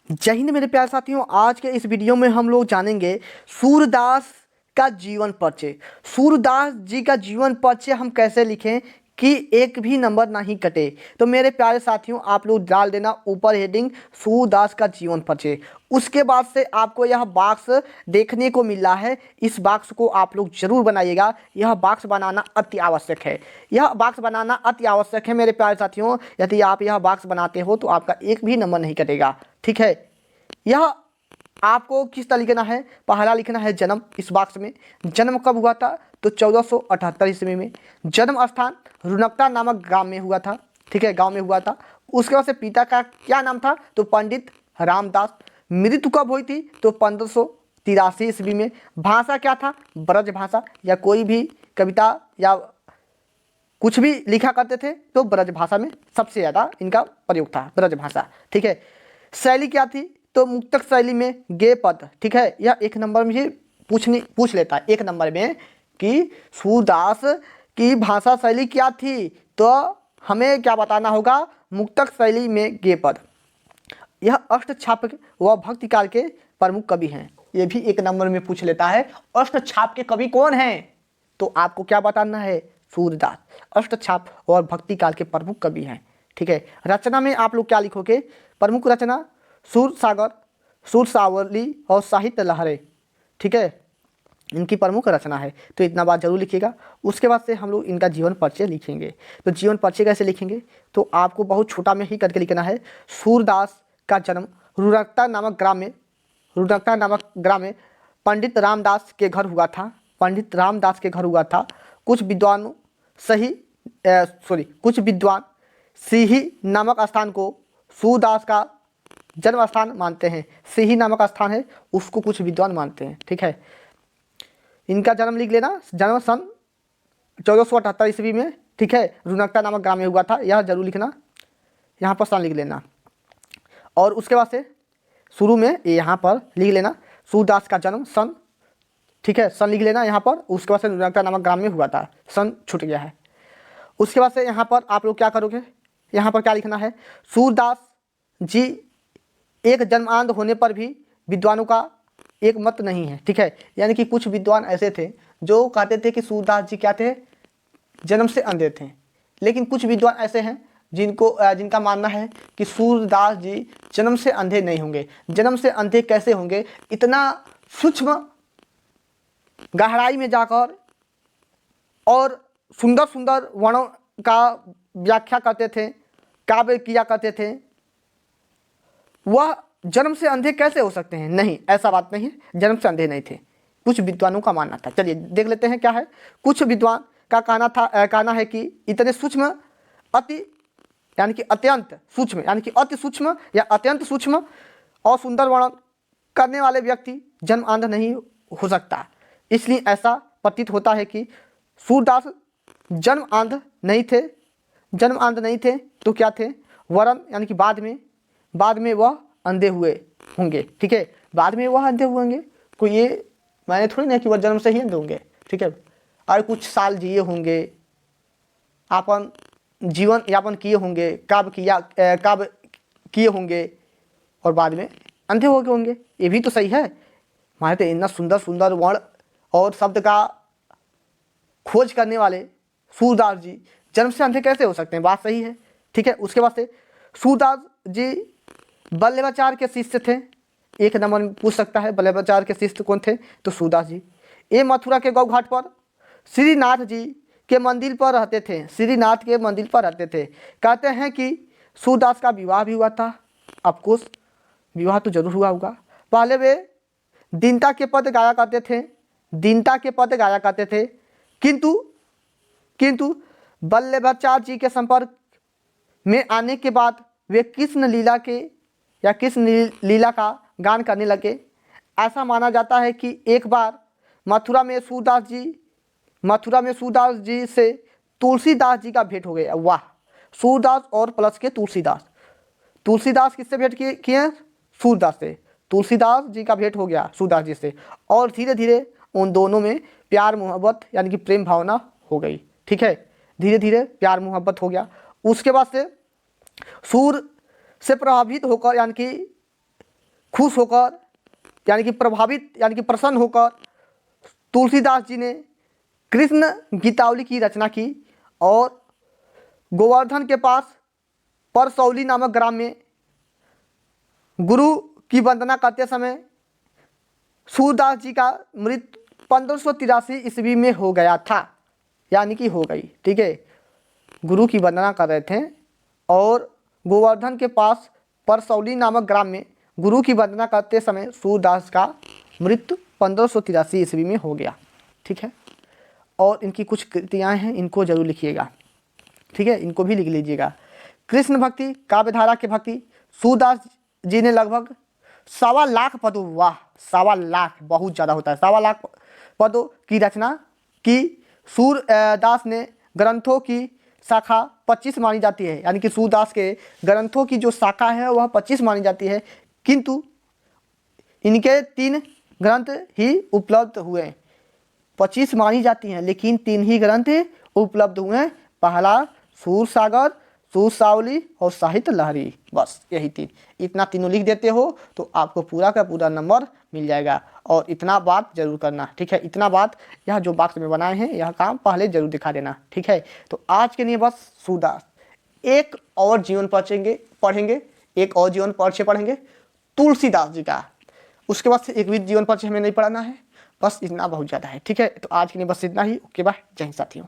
जय हिंद मेरे प्यारे साथियों। आज के इस वीडियो में हम लोग जानेंगे सूरदास का जीवन परिचय। सूरदास जी का जीवन परिचय हम कैसे लिखें कि एक भी नंबर नहीं कटे। तो मेरे प्यारे साथियों, आप लोग डाल देना ऊपर हेडिंग सूरदास का जीवन परिचय। उसके बाद से आपको यह बॉक्स देखने को मिल रहा है, इस बॉक्स को आप लोग जरूर बनाइएगा। यह बॉक्स बनाना अति आवश्यक है। यह बॉक्स बनाना अति आवश्यक है मेरे प्यारे साथियों। यदि आप यह बॉक्स बनाते हो तो आपका एक भी नंबर नहीं कटेगा। ठीक है, यह आपको किस तरह लिखना है। पहला लिखना है जन्म। इस बॉक्स में जन्म कब हुआ था तो 1478 ईस्वी में। जन्म स्थान रुनकता नामक गांव में हुआ था। ठीक है, गांव में हुआ था। उसके बाद से पिता का क्या नाम था तो पंडित रामदास। मृत्यु कब हुई थी तो 1583 ईस्वी में। भाषा क्या था ब्रज भाषा, या कोई भी कविता या कुछ भी लिखा करते थे तो ब्रज भाषा में सबसे ज़्यादा इनका प्रयोग था, ब्रज भाषा। ठीक है, शैली क्या थी तो मुक्तक शैली में गेय पद। ठीक है, यह एक नंबर में ही पूछ लेता है एक नंबर में कि सूरदास की भाषा शैली क्या थी, तो हमें क्या बताना होगा मुक्तक शैली में गेय पद। यह अष्टछाप व भक्ति काल के प्रमुख कवि हैं। ये भी एक नंबर में पूछ लेता है अष्टछाप के कवि कौन हैं, तो आपको क्या बताना है सूरदास अष्टछाप और भक्ति काल के प्रमुख कवि हैं। ठीक है, रचना में आप लोग क्या लिखोगे, प्रमुख रचना सूर सागर, सूर सावली और साहित्य लहरें। ठीक है, इनकी प्रमुख रचना है, तो इतना बात जरूर लिखिएगा। उसके बाद से हम लोग इनका जीवन परिचय लिखेंगे। तो जीवन परिचय कैसे लिखेंगे तो आपको बहुत छोटा में ही करके लिखना है। सूरदास का जन्म रुनकता नामक ग्राम में पंडित रामदास के घर हुआ था। पंडित रामदास के घर हुआ था। कुछ विद्वान सिही नामक स्थान को सूरदास का जन्म स्थान मानते हैं। सिही नामक स्थान है, उसको कुछ विद्वान मानते हैं। ठीक है, इनका जन्म लिख लेना, जन्म सन 1478 ईस्वी में। ठीक है, रुनकता नामक ग्राम में हुआ था, यह जरूर लिखना, यहाँ पर सन लिख लेना। और उसके बाद से शुरू में यहाँ पर लिख लेना सूरदास का जन्म सन। ठीक है, सन लिख लेना यहाँ पर। उसके बाद से रुनकता नामक ग्राम में हुआ था, सन छूट गया है। उसके बाद से यहाँ पर आप लोग क्या करोगे, यहाँ पर क्या लिखना है सूरदास जी एक जन्मांध होने पर भी विद्वानों का एक मत नहीं है। ठीक है, यानी कि कुछ विद्वान ऐसे थे जो कहते थे कि सूरदास जी क्या थे, जन्म से अंधे थे। लेकिन कुछ विद्वान ऐसे हैं जिनका मानना है कि सूरदास जी जन्म से अंधे नहीं होंगे। जन्म से अंधे कैसे होंगे, इतना सूक्ष्म गहराई में जाकर और सुंदर सुंदर वर्णों का व्याख्या करते थे, काव्य किया करते थे, वह जन्म से अंधे कैसे हो सकते हैं। नहीं, ऐसा बात नहीं है, जन्म से अंधे नहीं थे, कुछ विद्वानों का मानना था। चलिए देख लेते हैं क्या है। कुछ विद्वान का कहना है कि इतने सूक्ष्म यानी कि अत्यंत सूक्ष्म, यानी कि अति सूक्ष्म या अत्यंत सूक्ष्म और सुंदर वर्णन करने वाले व्यक्ति जन्म अंध नहीं हो सकता। इसलिए ऐसा प्रतीत होता है कि सूरदास जन्म अंध नहीं थे। जन्म अंध नहीं थे तो क्या थे, वरन यानी कि बाद में वह अंधे हुए होंगे। ठीक है, बाद में वह अंधे हुए होंगे, कोई ये मैंने थोड़ी ना कि वह जन्म से ही अंधे होंगे। ठीक है, और कुछ साल जिए होंगे, अपन जीवन यापन किए होंगे, काव्य किए होंगे और बाद में अंधे हो गए होंगे। ये भी तो सही है। हमारे तो इतना सुंदर सुंदर वर्ण और शब्द का खोज करने वाले सूरदास जी जन्म से अंधे कैसे हो सकते हैं, बात सही है। ठीक है, उसके बाद से सूरदास जी बल्लभाचार्य के शिष्य थे। एक नंबर में पूछ सकता है बल्लभाचार्य के शिष्य कौन थे तो सूरदास जी। ये मथुरा के गौ घाट पर श्रीनाथ जी के मंदिर पर रहते थे। श्रीनाथ के मंदिर पर रहते थे। कहते हैं कि सूरदास का विवाह भी हुआ था। ऑफकोर्स विवाह तो जरूर हुआ होगा। पहले वे दीनता के पद गाया करते थे, दीनता के पद गाया करते थे, किंतु बल्लभाचार्य जी के संपर्क में आने के बाद वे कृष्ण लीला का गान करने लगे। ऐसा माना जाता है कि एक बार मथुरा में सूरदास जी से तुलसीदास जी का भेंट हो गया। वाह, सूरदास और प्लस के तुलसीदास किससे भेंट किए सूरदास से। तुलसीदास जी का भेंट हो गया सूरदास जी से, और धीरे धीरे उन दोनों में प्यार मोहब्बत यानी कि प्रेम भावना हो गई। ठीक है, धीरे धीरे प्यार मोहब्बत हो गया। उसके बाद से सूर से प्रभावित होकर यानी कि खुश होकर यानी कि प्रभावित यानी कि प्रसन्न होकर तुलसीदास जी ने कृष्ण गीतावली की रचना की और गोवर्धन के पास परसौली नामक ग्राम में गुरु की वंदना करते समय सूरदास जी का मृत्यु 1583 ईस्वी में हो गया था, यानी कि हो गई। ठीक है, गुरु की वंदना कर रहे थे और गोवर्धन के पास परसौली नामक ग्राम में गुरु की वंदना करते समय सूरदास का मृत्यु 1583 ईस्वी में हो गया। ठीक है, और इनकी कुछ कृतियाँ हैं, इनको जरूर लिखिएगा। ठीक है, इनको भी लिख लीजिएगा। कृष्ण भक्ति काव्यधारा के भक्ति सूरदास जी ने लगभग 1.25 लाख पदों, वाह 1.25 लाख बहुत ज़्यादा होता है, 1.25 लाख पदों की रचना की। सूरदास ने ग्रंथों की शाखा 25 मानी जाती है, यानी कि सूरदास के ग्रंथों की जो शाखा है वह 25 मानी जाती है, किंतु इनके 3 ग्रंथ ही उपलब्ध हुए। 25 मानी जाती हैं लेकिन 3 ही ग्रंथ उपलब्ध हुए हैं। पहला सूरसागर, सूरसावली और साहित्य लहरी, बस यही 3। इतना तीनों लिख देते हो तो आपको पूरा का पूरा नंबर मिल जाएगा। और इतना बात जरूर करना। ठीक है, इतना बात यह जो बॉक्स में बनाए हैं यह काम पहले जरूर दिखा देना। ठीक है, तो आज के लिए बस सूरदास। एक और जीवन पढ़ेंगे, एक और जीवन परिचय पढ़ेंगे तुलसीदास जी का। उसके बाद से एक भी जीवन परिचय हमें नहीं पढ़ाना है, बस इतना बहुत ज़्यादा है। ठीक है, तो आज के लिए बस इतना ही। ओके बाय, जय हिंद साथियों।